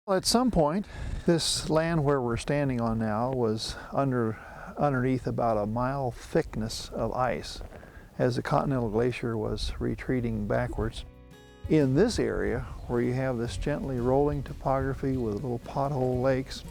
Well, at some point, this land where we're standing on now was underneath about a mile thickness of ice as the Continental Glacier was retreating backwards. In this area, where you have this gently rolling topography with little pothole lakes,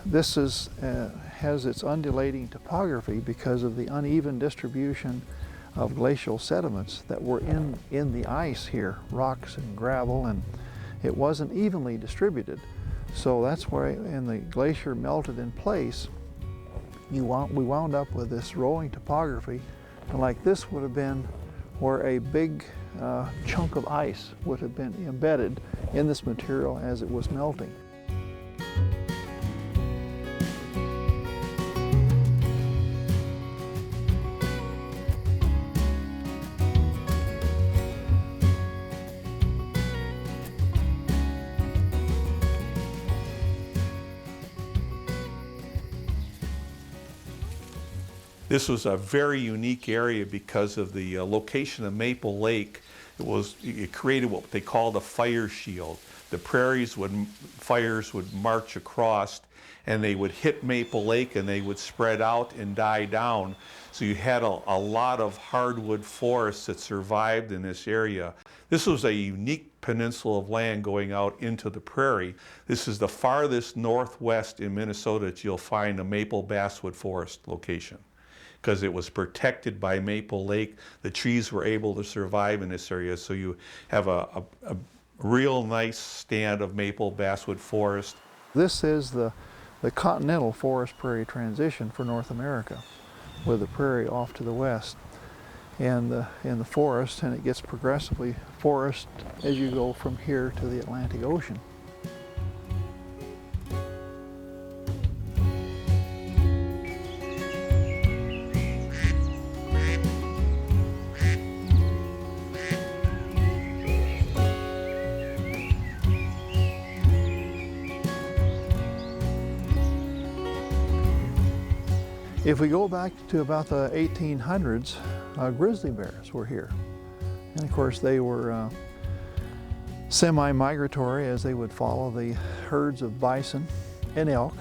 this has its undulating topography because of the uneven distribution of glacial sediments that were in the ice here, rocks and gravel, and it wasn't evenly distributed. So that's where, when the glacier melted in place, we wound up with this rolling topography, and like this would have been where a big chunk of ice would have been embedded in this material as it was melting. This was a very unique area because of the location of Maple Lake. It created what they called a fire shield. The fires would march across, and they would hit Maple Lake, and they would spread out and die down. So you had a lot of hardwood forests that survived in this area. This was a unique peninsula of land going out into the prairie. This is the farthest northwest in Minnesota that you'll find a maple basswood forest location, because it was protected by Maple Lake. The trees were able to survive in this area, so you have a real nice stand of maple basswood forest. This is the continental forest-prairie transition for North America, with the prairie off to the west and in the forest, and it gets progressively forest as you go from here to the Atlantic Ocean. If we go back to about the 1800s, grizzly bears were here. And of course they were semi-migratory, as they would follow the herds of bison and elk.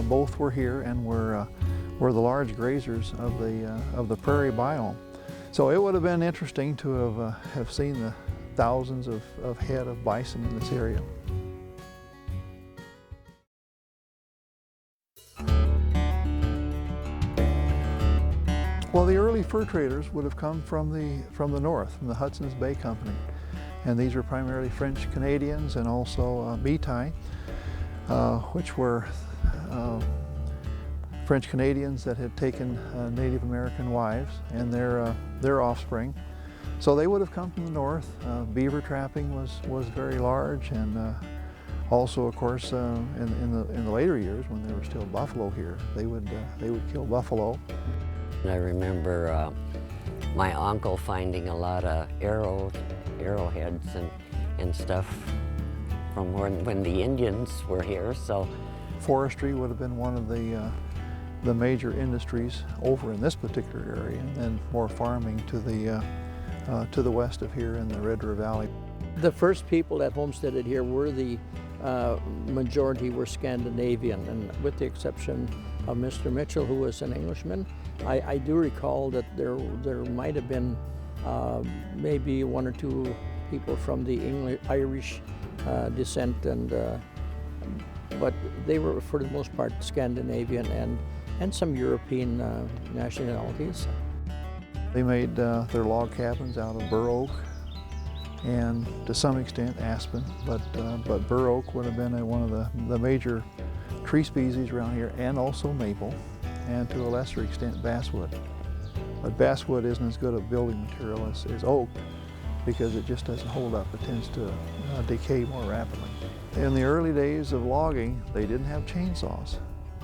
Both were here and were the large grazers of the prairie biome. So it would have been interesting to have seen the thousands of head of bison in this area. Well, the early fur traders would have come from the north, from the Hudson's Bay Company. And these were primarily French Canadians and also Metis, which were French Canadians that had taken Native American wives and their offspring. So they would have come from the north. Beaver trapping was very large, and also, of course, in the later years, when there were still buffalo here, they would kill buffalo. I remember my uncle finding a lot of arrowheads and stuff from when the Indians were here. So forestry would have been one of the major industries over in this particular area, and then more farming to the west of here in the Red River Valley. The first people that homesteaded here were the majority were Scandinavian, and with the exception of Mr. Mitchell, who was an Englishman, I do recall that there might have been maybe one or two people from the Irish descent, but they were for the most part Scandinavian and some European nationalities. They made their log cabins out of bur oak and to some extent aspen, but bur oak would have been one of the major tree species around here, and also maple, and to a lesser extent basswood. But basswood isn't as good a building material as oak, because it just doesn't hold up. It tends to decay more rapidly. In the early days of logging, they didn't have chainsaws,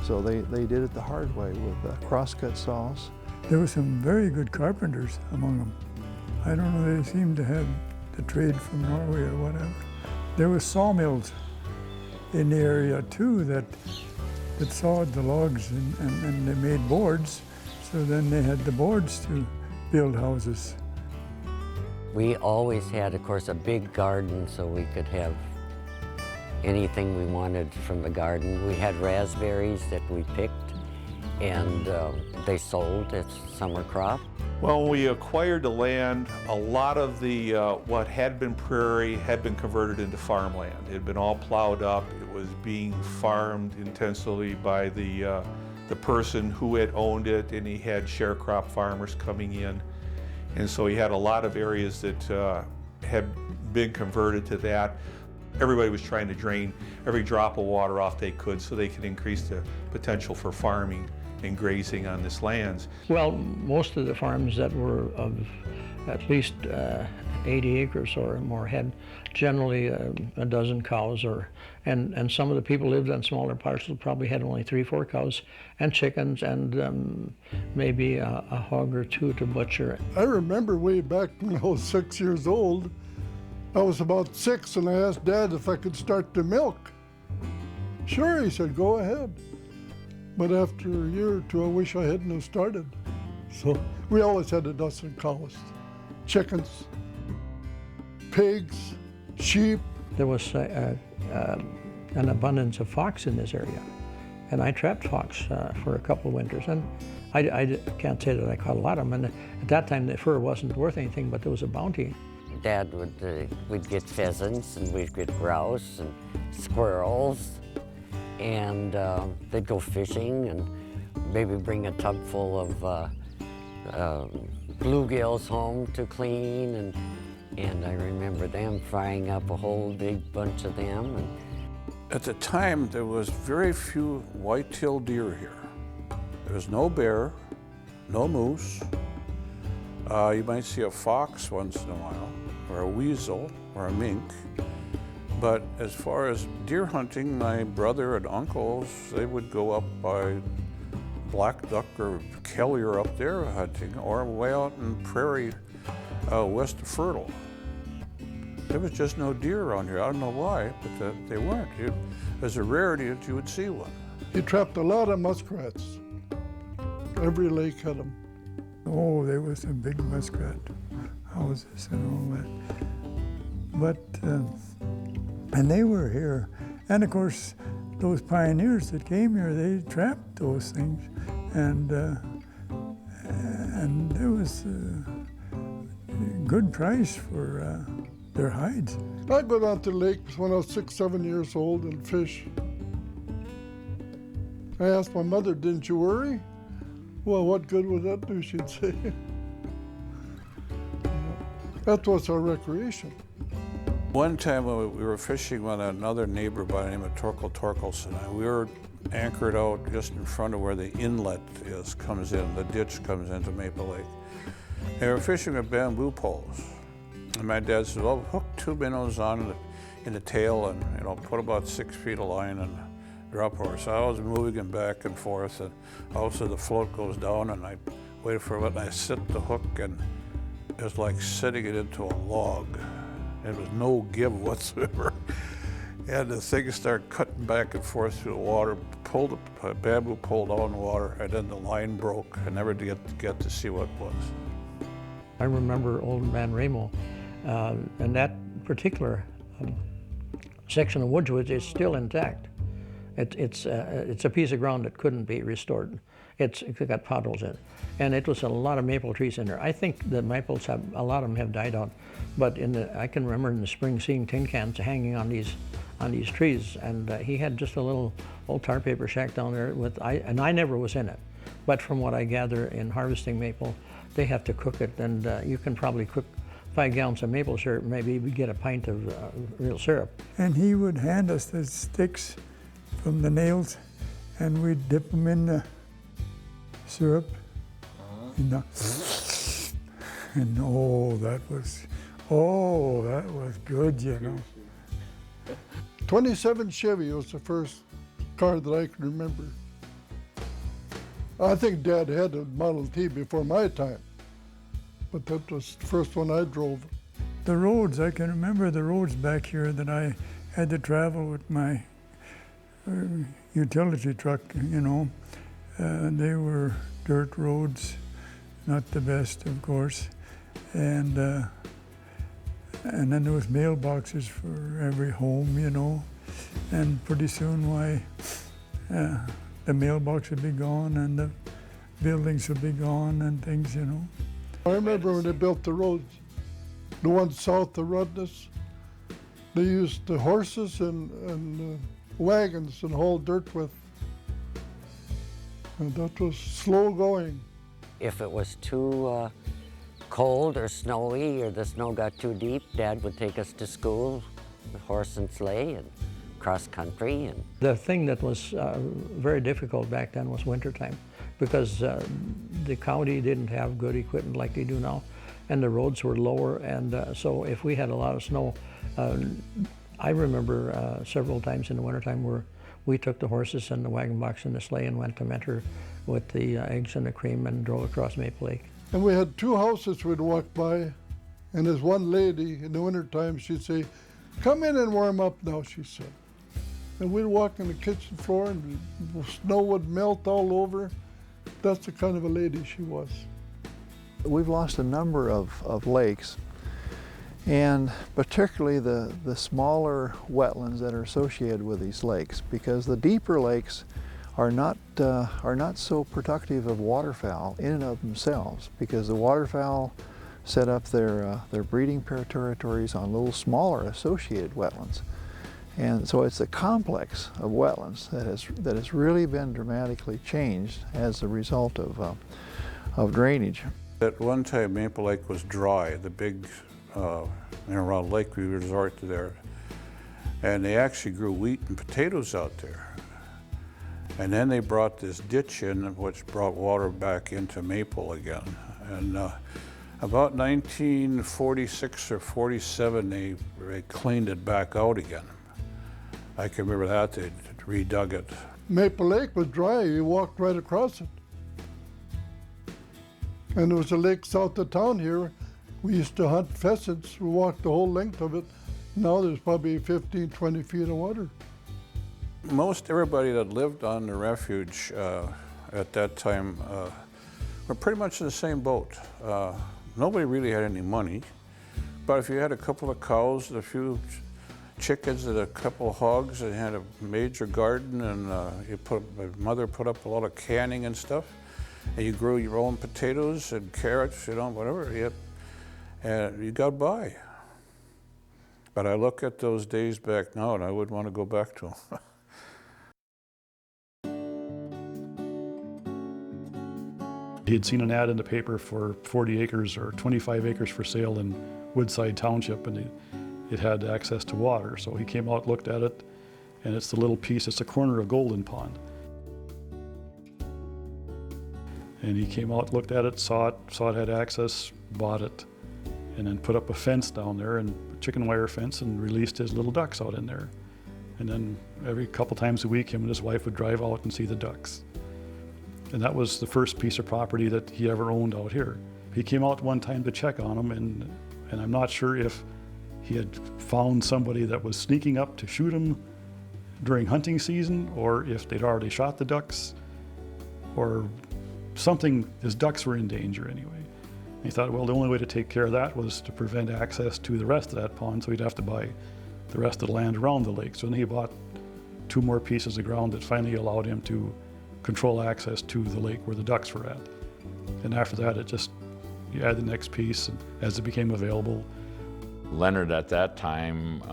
so they did it the hard way with crosscut saws. There were some very good carpenters among them. I don't know, they seemed to have the trade from Norway or whatever. There were sawmills in the area too that sawed the logs and they made boards, so then they had the boards to build houses. we always had, of course, a big garden so we could have anything we wanted from the garden. We had raspberries that we picked, and they sold as summer crop. Well, when we acquired the land, a lot of the what had been prairie had been converted into farmland. It had been all plowed up. It was being farmed intensively by the person who had owned it, and he had sharecrop farmers coming in. And so he had a lot of areas that had been converted to that. Everybody was trying to drain every drop of water off they could so they could increase the potential for farming and grazing on this lands. Well, most of the farms that were of at least 80 acres or more had generally a dozen cows, and some of the people lived on smaller parcels probably had only 3-4 cows and chickens and maybe a hog or two to butcher. I remember way back when I was 6 years old, I was about 6 and I asked Dad if I could start to milk. Sure, he said, go ahead. But after a year or two, I wish I hadn't have started. So we always had a dozen cows, chickens, pigs, sheep. There was an abundance of fox in this area, and I trapped fox for a couple of winters, and I can't say that I caught a lot of them, and at that time the fur wasn't worth anything, but there was a bounty. Dad we'd get pheasants, and we'd get grouse and squirrels, and they'd go fishing and maybe bring a tub full of bluegills home to clean, and I remember them frying up a whole big bunch of them. And at the time, there was very few white-tailed deer here. There was no bear, no moose. You might see a fox once in a while, or a weasel, or a mink. But as far as deer hunting, my brother and uncles, they would go up by Black Duck or Kelly or up there hunting, or way out in prairie west of Fertile. There was just no deer around here. I don't know why, but they weren't. It was a rarity that you would see one. He trapped a lot of muskrats. Every lake had them. Oh, there was some big muskrat houses and all that. But, and they were here. And of course, those pioneers that came here, they trapped those things. And there was a good price for their hides. I'd go down to the lakes when I was 6, 7 years old and fish. I asked my mother, didn't you worry? Well, what good would that do, she'd say. That was our recreation. One time we were fishing with another neighbor by the name of Torkelson, and we were anchored out just in front of where the inlet comes in, the ditch comes into Maple Lake. And we were fishing with bamboo poles. And my dad said, well, hook 2 minnows on in the tail and put about 6 feet of line and drop over. So I was moving him back and forth, and also the float goes down, and I wait for it, and I sit the hook, and it was like sitting it into a log. There was no give whatsoever. And the thing started cutting back and forth through the water, pulled the bamboo pole down the water, and then the line broke. I never did get to see what it was. I remember Old Man Ramo, and that particular section of Woodswood is still intact. It's a piece of ground that couldn't be restored. It's got potholes in it. And it was a lot of maple trees in there. I think the maples a lot of them have died out. But I can remember in the spring seeing tin cans hanging on these trees. And he had just a little old tar paper shack down there and I never was in it. But from what I gather in harvesting maple, they have to cook it, and you can probably cook 5 gallons of maple syrup, maybe we get a pint of real syrup. And he would hand us the sticks from the nails, and we'd dip them in the syrup. And that was good, you know. 27 Chevy was the first car that I can remember. I think Dad had a Model T before my time, but that was the first one I drove. The roads, I can remember the roads back here that I had to travel with my utility truck, you know. They were dirt roads, not the best, of course. And then there was mailboxes for every home, you know. And pretty soon, why, the mailbox would be gone and the buildings would be gone and things, you know. I remember when they built the roads, the one south of Rydell, they used the horses and wagons and haul dirt with. And that was slow going. If it was too cold or snowy or the snow got too deep, Dad would take us to school with horse and sleigh and cross country. And The thing that was very difficult back then was wintertime, because the county didn't have good equipment like they do now, and the roads were lower, and so if we had a lot of snow, I remember several times in the wintertime where we took the horses and the wagon box and the sleigh and went to Mentor with the eggs and the cream and drove across Maple Lake. And we had two houses we'd walk by, and there's one lady in the wintertime, she'd say, "Come in and warm up now," she said. And we'd walk on the kitchen floor and the snow would melt all over. That's the kind of a lady she was. We've lost a number of lakes, and particularly the smaller wetlands that are associated with these lakes, because the deeper lakes are not so productive of waterfowl in and of themselves, because the waterfowl set up their breeding territories on little smaller associated wetlands. And so it's a complex of wetlands that has really been dramatically changed as a result of drainage. At one time, Maple Lake was dry, the big around Lake we resort to there. And they actually grew wheat and potatoes out there. And then they brought this ditch in, which brought water back into Maple again. And about 1946 or 47, they cleaned it back out again. I can remember that, they redug it. Maple Lake was dry, you walked right across it. And there was a lake south of town here. We used to hunt pheasants, we walked the whole length of it. Now there's probably 15, 20 feet of water. Most everybody that lived on the Refuge at that time were pretty much in the same boat. Nobody really had any money, but if you had a couple of cows, a few chickens and a couple of hogs, and had a major garden, and my mother put up a lot of canning and stuff, and you grew your own potatoes and carrots, you know, whatever, and you got by. But I look at those days back now, and I wouldn't want to go back to them. He had seen an ad in the paper for 40 acres or 25 acres for sale in Woodside Township, and it had access to water. So he came out, looked at it, and it's the little piece, it's the corner of Golden Pond. And he came out, looked at it, saw it had access, bought it, and then put up a fence down there, and a chicken wire fence, and released his little ducks out in there. And then every couple times a week, him and his wife would drive out and see the ducks. And that was the first piece of property that he ever owned out here. He came out one time to check on them, and I'm not sure if he had found somebody that was sneaking up to shoot him during hunting season, or if they'd already shot the ducks, or something. His ducks were in danger anyway. And he thought, well, the only way to take care of that was to prevent access to the rest of that pond, so he'd have to buy the rest of the land around the lake. So then he bought 2 more pieces of ground that finally allowed him to control access to the lake where the ducks were at. And after that, you add the next piece, and as it became available. Leonard at that time,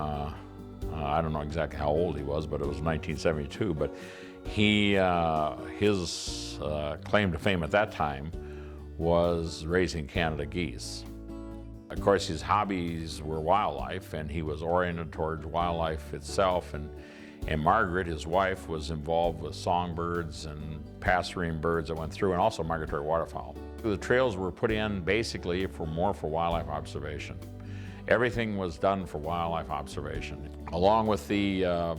I don't know exactly how old he was, but it was 1972, but his claim to fame at that time was raising Canada geese. Of course, his hobbies were wildlife, and he was oriented towards wildlife itself, and Margaret, his wife, was involved with songbirds and passerine birds that went through, and also migratory waterfowl. The trails were put in basically for wildlife observation. Everything was done for wildlife observation, along with the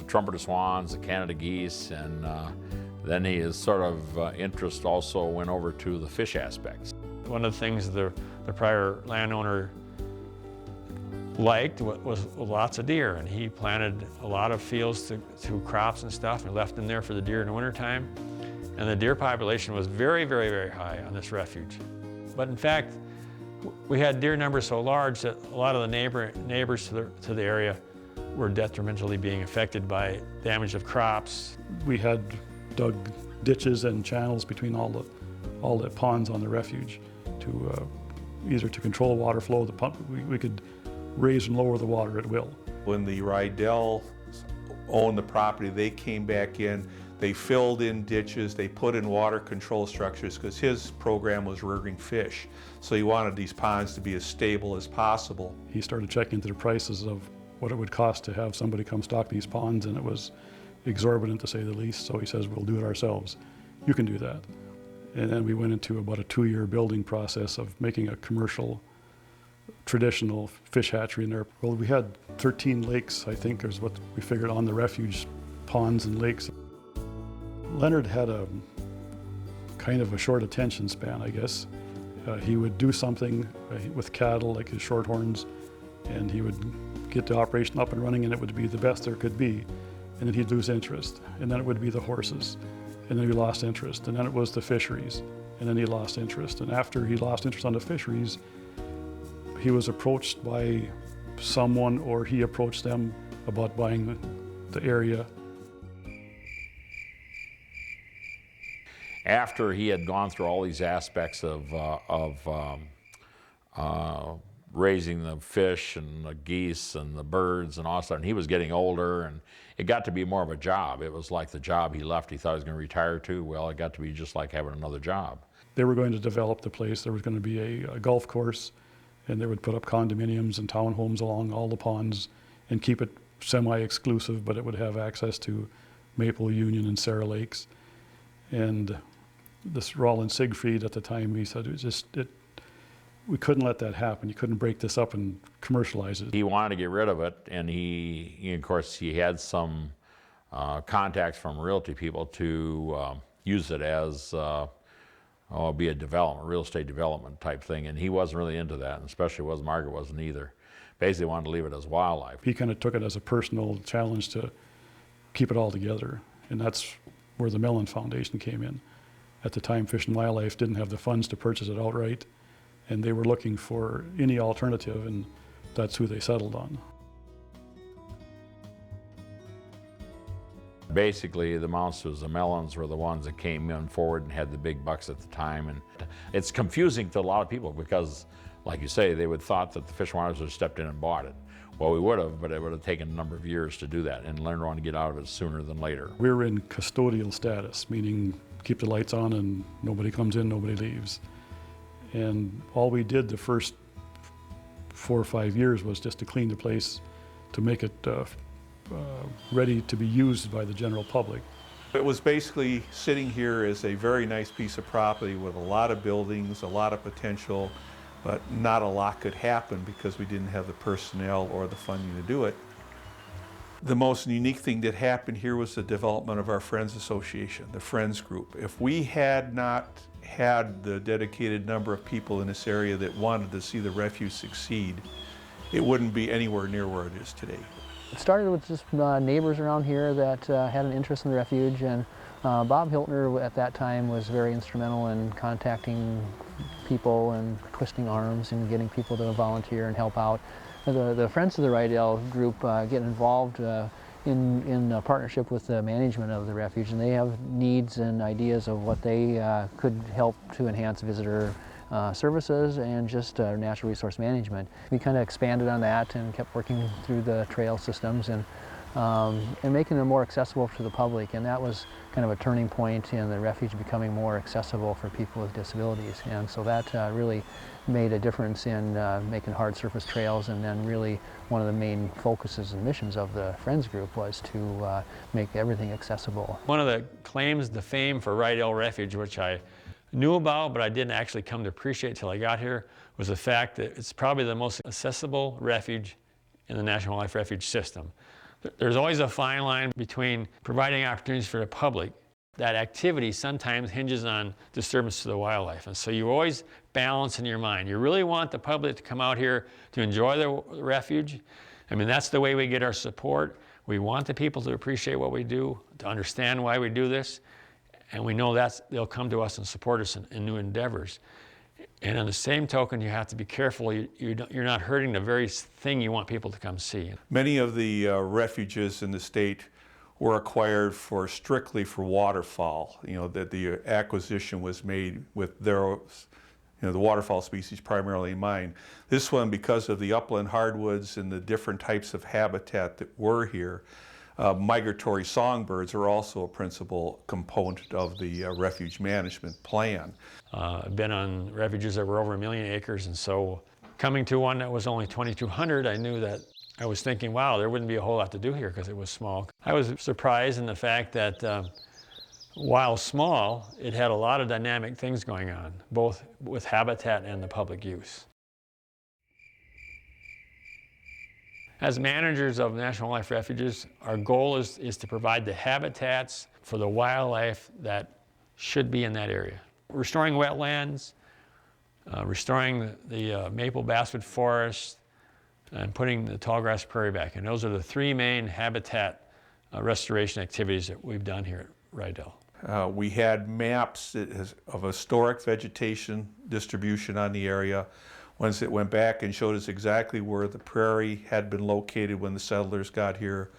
trumpeter swans, the Canada geese, and then his sort of interest also went over to the fish aspects. One of the things the prior landowner liked was lots of deer, and he planted a lot of fields to crops and stuff, and left them there for the deer in the wintertime. And the deer population was very, very, very high on this refuge. But in fact, we had deer numbers so large that a lot of the neighbors to the area were detrimentally being affected by damage of crops. We had dug ditches and channels between all the ponds on the refuge to either to control water flow. The pump, we could raise and lower the water at will. When the Rydell owned the property, they came back in, they filled in ditches, they put in water control structures because his program was rearing fish. So he wanted these ponds to be as stable as possible. He started checking into the prices of what it would cost to have somebody come stock these ponds, and it was exorbitant to say the least. So he says, we'll do it ourselves. You can do that. And then we went into about a 2-year building process of making a commercial, traditional fish hatchery in there. Well, we had 13 lakes, I think, is what we figured on the refuge, ponds and lakes. Leonard had a kind of a short attention span, I guess. He would do something with cattle, like his shorthorns, and he would get the operation up and running, and it would be the best there could be. And then he'd lose interest, and then it would be the horses, and then he lost interest, and then it was the fisheries, and then he lost interest. And after he lost interest on the fisheries, he was approached by someone, or he approached them about buying the area. After he had gone through all these aspects of raising the fish and the geese and the birds and all of a sudden he was getting older, and it got to be more of a job. It was like the job he left, he thought he was going to retire to. Well, it got to be just like having another job. They were going to develop the place. There was going to be a golf course, and they would put up condominiums and townhomes along all the ponds and keep it semi-exclusive, but it would have access to Maple, Union, and Sarah Lakes. And this Roland Siegfried at the time, he said, we couldn't let that happen. You couldn't break this up and commercialize it. He wanted to get rid of it, and of course, he had some contacts from realty people to use it as be a development, real estate development type thing, and he wasn't really into that, and especially Margaret wasn't either. Basically wanted to leave it as wildlife. He kind of took it as a personal challenge to keep it all together, and that's where the Mellon Foundation came in. At the time, Fish and Wildlife didn't have the funds to purchase it outright, and they were looking for any alternative, and that's who they settled on. Basically, the monsters, the Mellons, were the ones that came in forward and had the big bucks at the time. And it's confusing to a lot of people because, like you say, they would thought that the Fish and Wildlife would have stepped in and bought it. Well, we would have, but it would have taken a number of years to do that, and Leonard wanted to get out of it sooner than later. We were in custodial status, meaning keep the lights on and nobody comes in, nobody leaves. And all we did the first 4 or 5 years was just to clean the place to make it ready to be used by the general public. It was basically sitting here as a very nice piece of property with a lot of buildings, a lot of potential, but not a lot could happen because we didn't have the personnel or the funding to do it. The most unique thing that happened here was the development of our Friends Association, the Friends Group. If we had not had the dedicated number of people in this area that wanted to see the refuge succeed, it wouldn't be anywhere near where it is today. It started with just neighbors around here that had an interest in the refuge, and Bob Hiltner at that time was very instrumental in contacting people and twisting arms and getting people to volunteer and help out. The Friends of the Rydell group get involved in partnership with the management of the refuge, and they have needs and ideas of what they could help to enhance visitor services and just natural resource management. We kind of expanded on that and kept working through the trail systems and making them more accessible to the public, and that was kind of a turning point in the refuge becoming more accessible for people with disabilities. And so that really made a difference in making hard surface trails, and then really one of the main focuses and missions of the Friends Group was to make everything accessible. One of the claims to fame for Rydell Refuge, which I knew about but I didn't actually come to appreciate till I got here, was the fact that it's probably the most accessible refuge in the National Wildlife Refuge system. There's always a fine line between providing opportunities for the public. That activity sometimes hinges on disturbance to the wildlife, and so you always balance in your mind. You really want the public to come out here to enjoy the refuge. I mean, that's the way we get our support. We want the people to appreciate what we do, to understand why we do this, and we know they'll come to us and support us in new endeavors. And on the same token, you have to be careful you're not hurting the very thing you want people to come see. Many of the refuges in the state were acquired strictly for waterfowl. You know, that the acquisition was made with their, the waterfowl species primarily in mind. This one, because of the upland hardwoods and the different types of habitat that were here, migratory songbirds are also a principal component of the refuge management plan. I've been on refuges that were over 1 million acres, and so coming to one that was only 2,200, I knew that I was thinking, wow, there wouldn't be a whole lot to do here because it was small. I was surprised in the fact that while small, it had a lot of dynamic things going on, both with habitat and the public use. As managers of National Wildlife Refuges, our goal is to provide the habitats for the wildlife that should be in that area. Restoring wetlands, restoring the maple basswood forest, and putting the tallgrass prairie back. And those are the 3 main habitat restoration activities that we've done here at Rydell. We had maps of historic vegetation distribution on the area. Ones that went back and showed us exactly where the prairie had been located when the settlers got here,